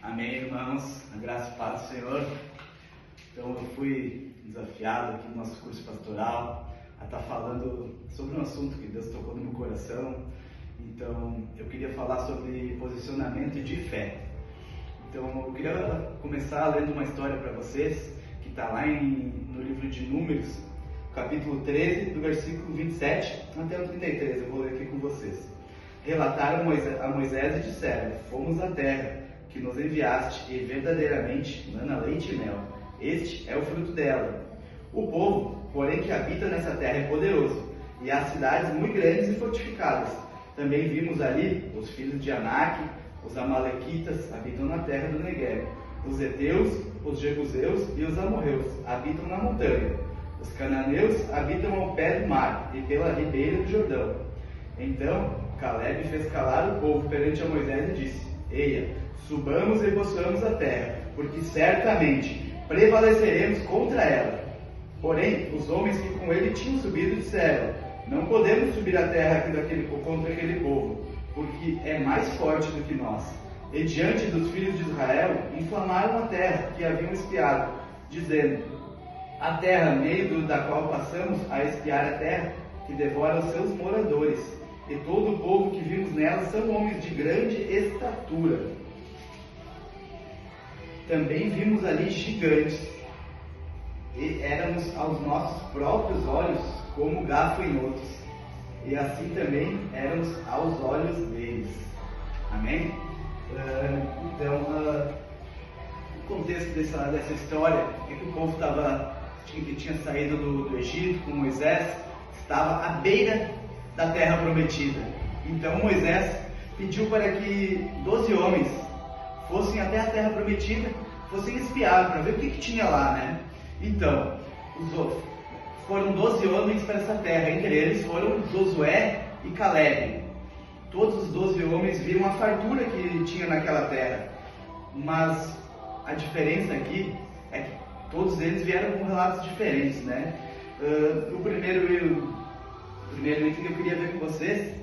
Amém, irmãos, a graça e paz do Senhor. Então eu fui desafiado aqui no nosso curso pastoral a estar falando sobre um assunto que Deus tocou no meu coração. Então eu queria falar sobre posicionamento de fé. Então eu queria começar lendo uma história para vocês que está lá no livro de Números, capítulo 13, do versículo 27 até o 33. Eu vou ler aqui com vocês. Relataram a Moisés e disseram: fomos à terra que nos enviaste, e verdadeiramente mana leite e mel. Este é o fruto dela. O povo, porém, que habita nessa terra é poderoso, e há cidades muito grandes e fortificadas. Também vimos ali os filhos de Anak, os amalequitas habitam na terra do Negueb. Os heteus, os jebuseus e os amorreus habitam na montanha. Os cananeus habitam ao pé do mar e pela ribeira do Jordão. Então Caleb fez calar o povo perante a Moisés e disse: Eia, subamos e possuamos a terra, porque certamente prevaleceremos contra ela. Porém, os homens que com ele tinham subido disseram: não podemos subir a terra contra aquele povo, porque é mais forte do que nós. E diante dos filhos de Israel, inflamaram a terra que haviam espiado, dizendo: a terra, meio da qual passamos a espiar a terra, que devora os seus moradores, e todo o povo que vimos nela são homens de grande estatura. Também vimos ali gigantes, e éramos aos nossos próprios olhos como gafanhotos, e assim também éramos aos olhos deles. Amém? Então, o contexto dessa história é que o povo que tinha saído do Egito com Moisés, estava à beira da terra prometida. Então Moisés pediu para que 12 homens fossem até a terra prometida, fossem espiar para ver o que tinha lá, né? Então, foram 12 homens para essa terra. Entre eles foram Josué e Caleb. Todos os 12 homens viram a fartura que tinha naquela terra. Mas a diferença aqui é que todos eles vieram com relatos diferentes, né? O primeiro item que eu queria ver com vocês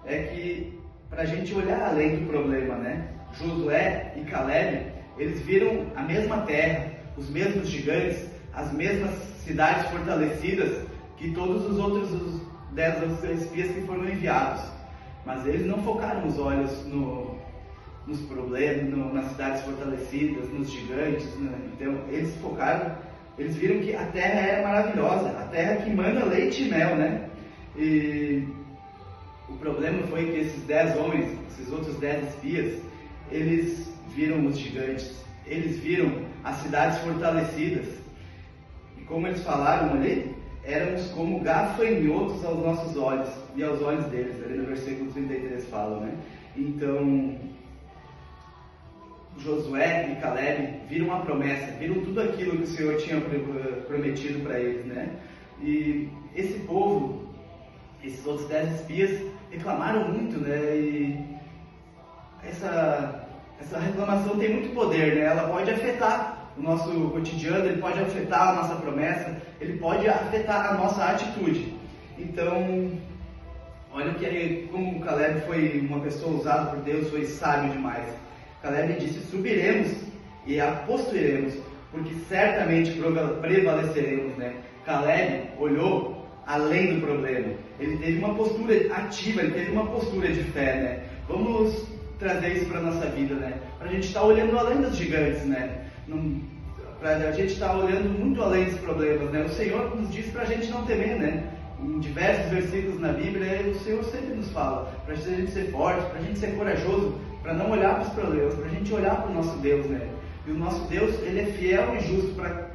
é que, para a gente olhar além do problema, né? Josué e Caleb, eles viram a mesma terra, os mesmos gigantes, as mesmas cidades fortalecidas que todos os outros 10 espias que foram enviados. Mas eles não focaram os olhos nos problemas, nas cidades fortalecidas, nos gigantes, né? Então eles viram que a terra era maravilhosa, a terra que mana leite e mel, né? E o problema foi que esses 10 homens, esses outros 10 espias, eles viram os gigantes, eles viram as cidades fortalecidas, e como eles falaram ali, éramos como gafanhotos aos nossos olhos e aos olhos deles. Ali no versículo 33 fala, né? Então Josué e Caleb viram a promessa, viram tudo aquilo que o Senhor tinha prometido para eles, né? E esse povo, esses outros 10 espias, reclamaram muito, né? E essa reclamação tem muito poder, né? Ela pode afetar o nosso cotidiano, ele pode afetar a nossa promessa, ele pode afetar a nossa atitude. Então, olha como Caleb foi uma pessoa usada por Deus, foi sábio demais. Caleb disse: subiremos e a possuiremos, porque certamente prevaleceremos, né? Caleb olhou além do problema, ele teve uma postura ativa, ele teve uma postura de fé, né? Vamos trazer isso para a nossa vida, né? Para a gente estar olhando além dos gigantes, né? Para a gente estar olhando muito além dos problemas, né? O Senhor nos diz para a gente não temer, né? Em diversos versículos na Bíblia, o Senhor sempre nos fala para a gente ser forte, para a gente ser corajoso, para não olhar para os problemas, para a gente olhar para o nosso Deus, né? E o nosso Deus, ele é fiel e justo para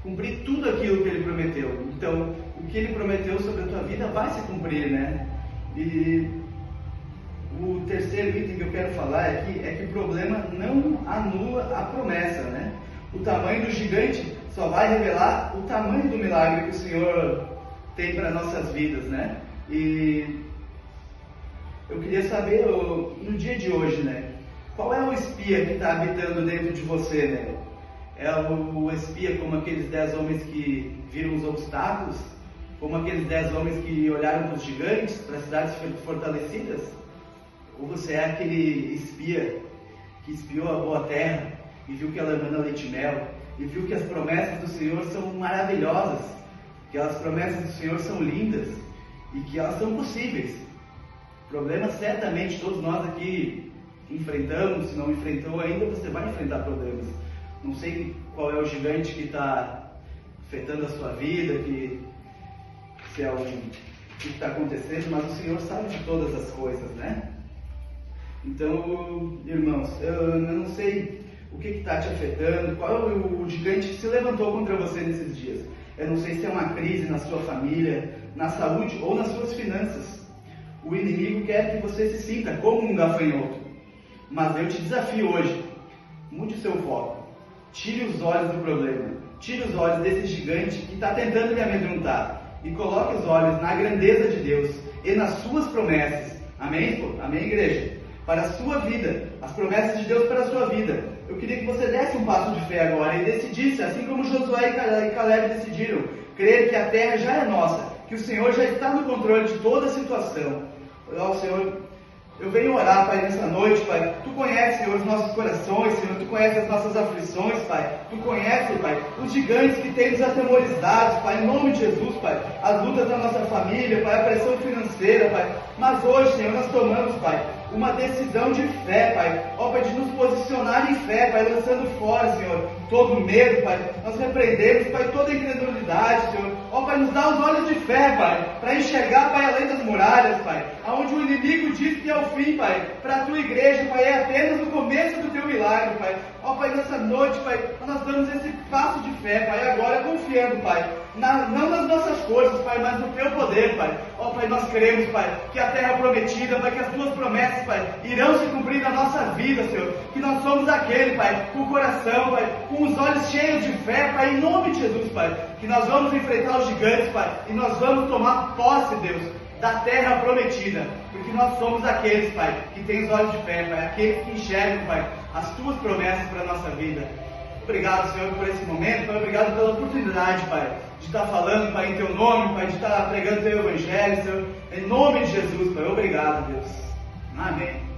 cumprir tudo aquilo que ele prometeu. Então, o que ele prometeu sobre a tua vida vai se cumprir, né? E o terceiro item que eu quero falar aqui é que o problema não anula a promessa, né? O tamanho do gigante só vai revelar o tamanho do milagre que o Senhor tem para nossas vidas, né? E eu queria saber, no dia de hoje, né? Qual é o espia que está habitando dentro de você, né? É o espia como aqueles 10 homens que viram os obstáculos? Como aqueles 10 homens que olharam para os gigantes, para as cidades fortalecidas? Ou você é aquele espia que espiou a boa terra e viu que ela emana leite e mel, e viu que as promessas do Senhor são maravilhosas, que as promessas do Senhor são lindas e que elas são possíveis. Problemas certamente todos nós aqui enfrentamos. Se não enfrentou ainda, você vai enfrentar problemas. Não sei qual é o gigante que está afetando a sua vida, se é o que está acontecendo, mas o Senhor sabe de todas as coisas, né? Então, irmãos, eu não sei o que está te afetando, qual é o gigante que se levantou contra você nesses dias. Eu não sei se é uma crise na sua família, na saúde ou nas suas finanças. O inimigo quer que você se sinta como um gafanhoto. Mas eu te desafio hoje, mude o seu foco. Tire os olhos do problema. Tire os olhos desse gigante que está tentando lhe amedrontar. E coloque os olhos na grandeza de Deus e nas suas promessas. Amém? Amém, igreja? Para a sua vida, as promessas de Deus para a sua vida. Eu queria que você desse um passo de fé agora e decidisse, assim como Josué e Caleb decidiram, crer que a terra já é nossa, que o Senhor já está no controle de toda a situação. Ó, Senhor, eu venho orar, Pai, nessa noite, Pai. Tu conheces, Senhor, os nossos corações, Senhor. Tu conheces as nossas aflições, Pai. Tu conheces, Pai, os gigantes que têm nos atemorizados, Pai, em nome de Jesus, Pai. As lutas da nossa família, Pai, a pressão financeira, Pai. Mas hoje, Senhor, nós tomamos, Pai, uma decisão de fé, Pai. Ó, Pai, de nos posicionar em fé, Pai, lançando fora, Senhor, todo medo, Pai. Nós repreendemos, Pai, toda incredulidade, Senhor. Ó, Pai, nos dá os olhos de fé, Pai, para enxergar, Pai, além das muralhas, Pai. Aonde o inimigo diz que é o fim, Pai. Para a tua igreja, Pai, é apenas o começo do teu milagre, Pai. Ó, Pai, nessa noite, Pai, nós damos esse passo de fé, Pai, agora confiando, Pai, não nas nossas forças, Pai, mas no teu poder, Pai. Ó, Pai, nós cremos, Pai, que a terra prometida, Pai, que as tuas promessas, Pai, irão se cumprir na nossa vida, Senhor. Que nós somos aquele, Pai, com o coração, Pai, com os olhos cheios de fé, Pai, em nome de Jesus, Pai. Que nós vamos enfrentar os gigantes, Pai, e nós vamos tomar posse, Deus, da terra prometida. Porque nós somos aqueles, Pai, que têm os olhos de fé, Pai, aqueles que enxergam, Pai, as tuas promessas para a nossa vida. Obrigado, Senhor, por esse momento, Pai. Obrigado pela oportunidade, Pai, de estar falando, Pai, em Teu nome, Pai, de estar pregando Teu Evangelho, Senhor. Em nome de Jesus, Pai. Obrigado, Deus. Amém.